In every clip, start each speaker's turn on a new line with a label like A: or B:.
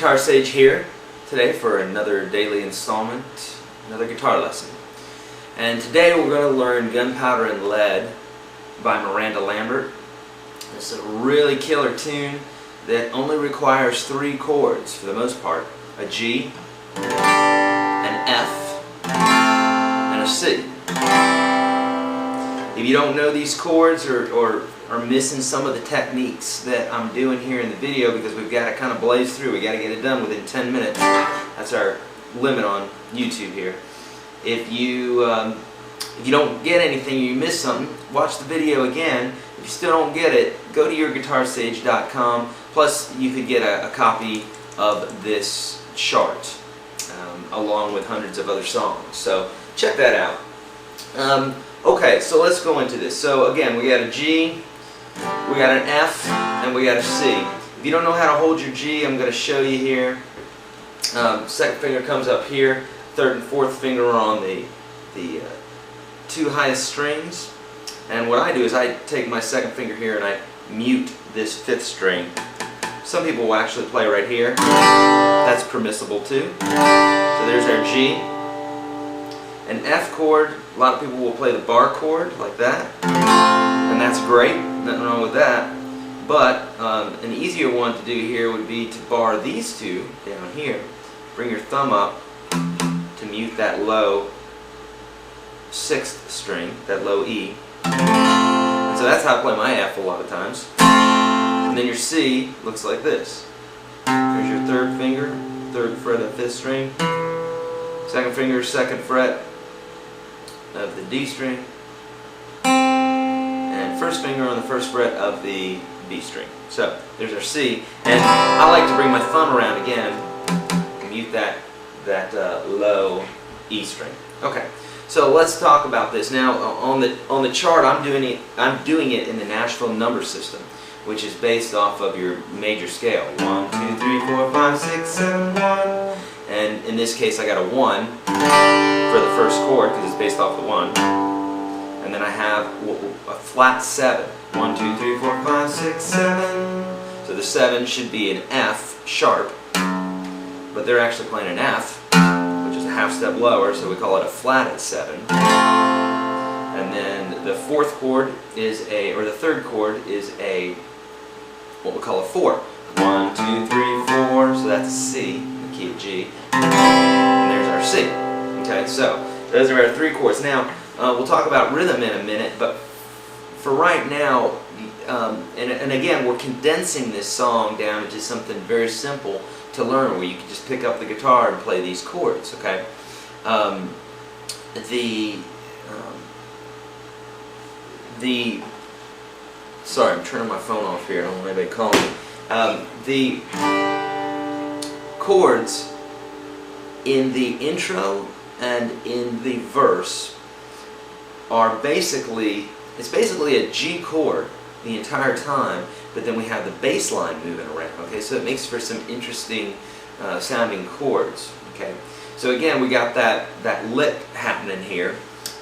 A: YourGuitarSage here today for another daily installment, another guitar lesson. And today we're going to learn Gunpowder and Lead by Miranda Lambert. It's a really killer tune that only requires 3 chords for the most part. A G, an F, and a C. If you don't know these chords or are missing some of the techniques that I'm doing here in the video, because we've got to kind of blaze through, we got to get it done within 10 minutes. That's our limit on YouTube here. If you don't get anything, you miss something, watch the video again. If you still don't get it, go to YourGuitarSage.com. Plus, you could get a copy of this chart along with hundreds of other songs. So check that out. Okay, so let's go into this. So again, we got a G, we got an F, and we got a C. If you don't know how to hold your G, I'm going to show you here. Second finger comes up here, third and fourth finger are on the 2 highest strings. And what I do is I take my second finger here and I mute this 5th string. Some people will actually play right here. That's permissible too. So there's our G. An F chord, a lot of people will play the bar chord like that. And that's great, nothing wrong with that. But an easier one to do here would be to bar these 2 down here. Bring your thumb up to mute that low 6th string, that low E. And so that's how I play my F a lot of times. And then your C looks like this. Here's your 3rd finger, 3rd fret of 5th string. 2nd finger, 2nd fret of the D string. And 1st finger on the 1st fret of the B string. So there's our C. And I like to bring my thumb around again and mute that low E string. Okay. So let's talk about this now. On the chart, I'm doing it in the Nashville number system, which is based off of your major scale. 1, 2, 3, 4, 5, 6, 7, 1. And in this case, I got a 1 for the first chord because it's based off the 1. And then I have a flat 7. 1, 2, 3, 4, 5, 6, 7. So the 7 should be an F sharp, but they're actually playing an F, which is a half step lower, so we call it a flatted 7. And then the 4th chord is or the 3rd chord is what we call a 4. 1, 2, 3, 4, so that's a C, the key of G. And there's our C. Okay, so those are our 3 chords. Now, we'll talk about rhythm in a minute, but for right now, and again, we're condensing this song down into something very simple to learn, where you can just pick up the guitar and play these chords, okay? Sorry, I'm turning my phone off here. I don't want anybody calling me. The chords in the intro and in the verse are basically a G chord the entire time, but then we have the bass line moving around. Okay, so it makes for some interesting sounding chords. Okay, so again, we got that lick happening here.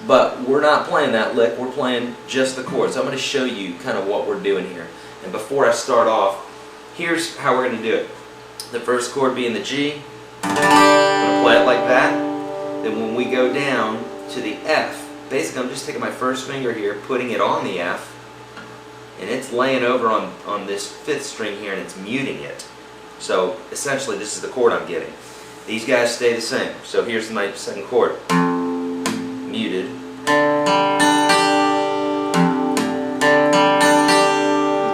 A: But we're not playing that lick, we're playing just the chords. So I'm going to show you kind of what we're doing here. And before I start off, here's how we're going to do it. The first chord being the G, I'm going to play it like that. Then when we go down to the F, basically I'm just taking my 1st finger here, putting it on the F, and it's laying over on this 5th string here, and it's muting it. So essentially this is the chord I'm getting. These guys stay the same. So here's my 2nd chord. Muted.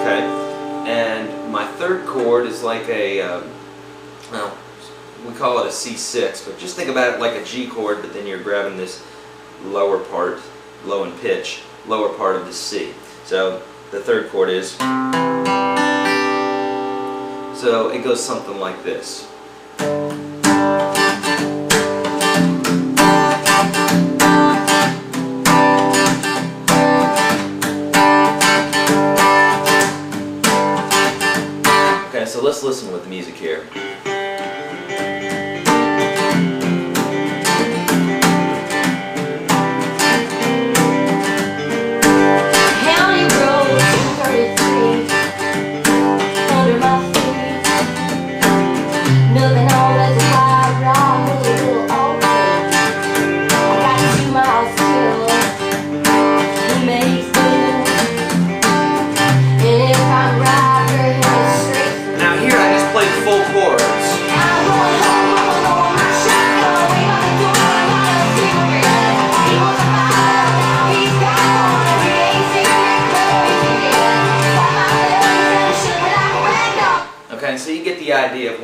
A: Okay, and my 3rd chord is like a, well, we call it a C6, but just think about it like a G chord, but then you're grabbing this lower part, low in pitch, lower part of the C. So the 3rd chord is, so it goes something like this. So let's listen with the music here.
B: No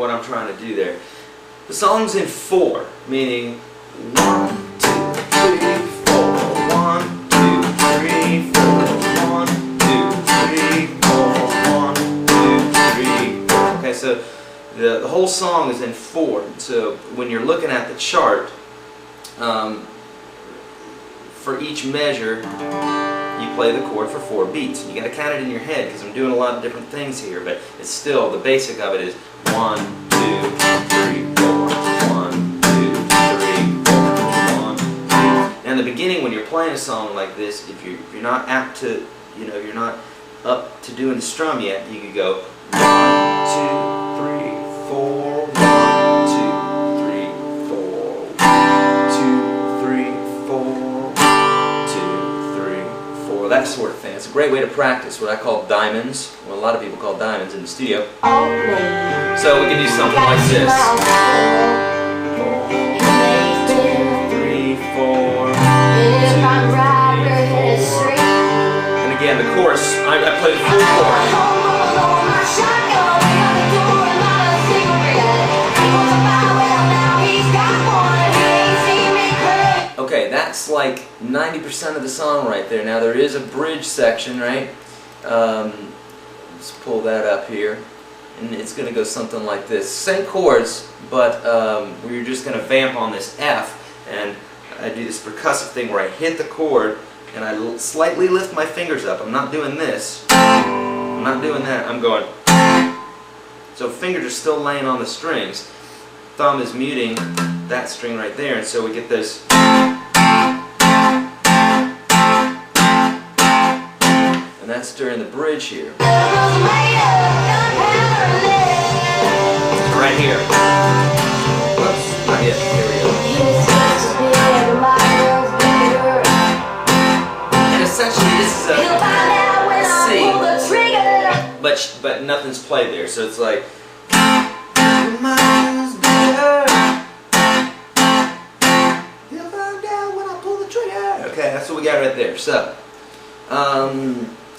A: what I'm trying to do there. The song's in 4, meaning 1, 2, 3, 4. 1, 2, 3, 4. 1, 2, 3, 4. 1, 2, 3, 4. Okay, so the whole song is in 4. So when you're looking at the chart, for each measure, you play the chord for 4 beats. You got to count it in your head because I'm doing a lot of different things here, but it's still, the basic of it is 1, 2, 3, 4. 1, 2, 3, 4. 1, 2. Now in the beginning, when you're playing a song like this, if you're not apt to, you're not up to doing the strum yet, you could go 1, 2, 3, 4. 1, 2, 3, 4. 2, 3, 4. That sort of thing. It's a great way to practice what I call diamonds, what a lot of people call diamonds in the studio. So we can do something like this. 1, 2, 3, 4. 2, 3, 4. And again, the chorus, I play the full chord. Okay, that's like 90% of the song right there. Now there is a bridge section, right? Let's pull that up here. And it's going to go something like this. Same chords, but we're just going to vamp on this F. And I do this percussive thing where I hit the chord and I slightly lift my fingers up. I'm not doing this. I'm not doing that. I'm going. So fingers are still laying on the strings. Thumb is muting that string right there, and so we get this. And that's during the bridge here. Right here. Whoops, not yet. Here we go. And essentially this is a C, but nothing's played there, so it's like. Okay, that's what we got right there. So,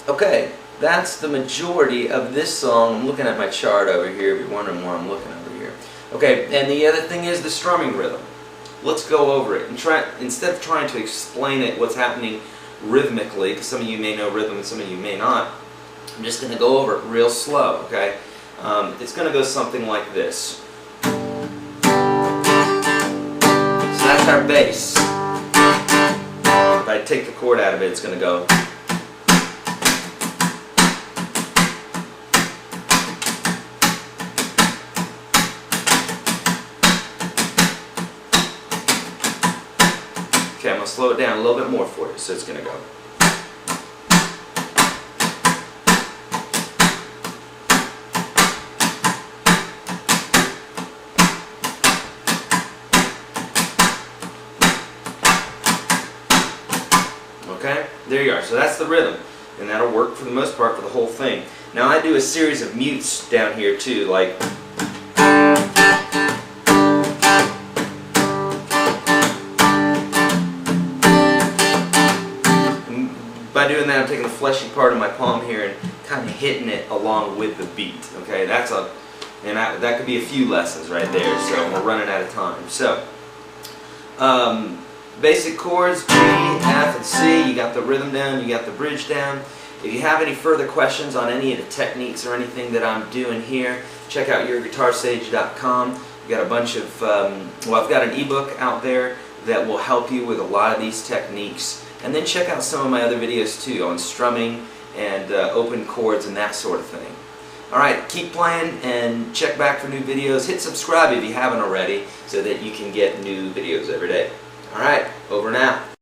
A: okay, that's the majority of this song. I'm looking at my chart over here, if you're wondering why I'm looking over here. Okay, and the other thing is the strumming rhythm. Let's go over it and try, instead of trying to explain it, what's happening rhythmically, because some of you may know rhythm and some of you may not. I'm just going to go over it real slow, okay? It's going to go something like this. So that's our bass. If I take the chord out of it, it's going to go. Okay, I'm going to slow it down a little bit more for you, so it's going to go. Okay, there you are. So that's the rhythm, and that'll work for the most part for the whole thing. Now I do a series of mutes down here too, like by doing that I'm taking the fleshy part of my palm here and kind of hitting it along with the beat. Okay, that's that could be a few lessons right there. So we're running out of time. So. Basic chords, G, F, and C. You got the rhythm down, you got the bridge down. If you have any further questions on any of the techniques or anything that I'm doing here, check out YourGuitarSage.com. We've got a bunch of, well, I've got an ebook out there that will help you with a lot of these techniques. And then check out some of my other videos too on strumming and open chords and that sort of thing. Alright, keep playing and check back for new videos. Hit subscribe if you haven't already so that you can get new videos every day. Alright, over and out.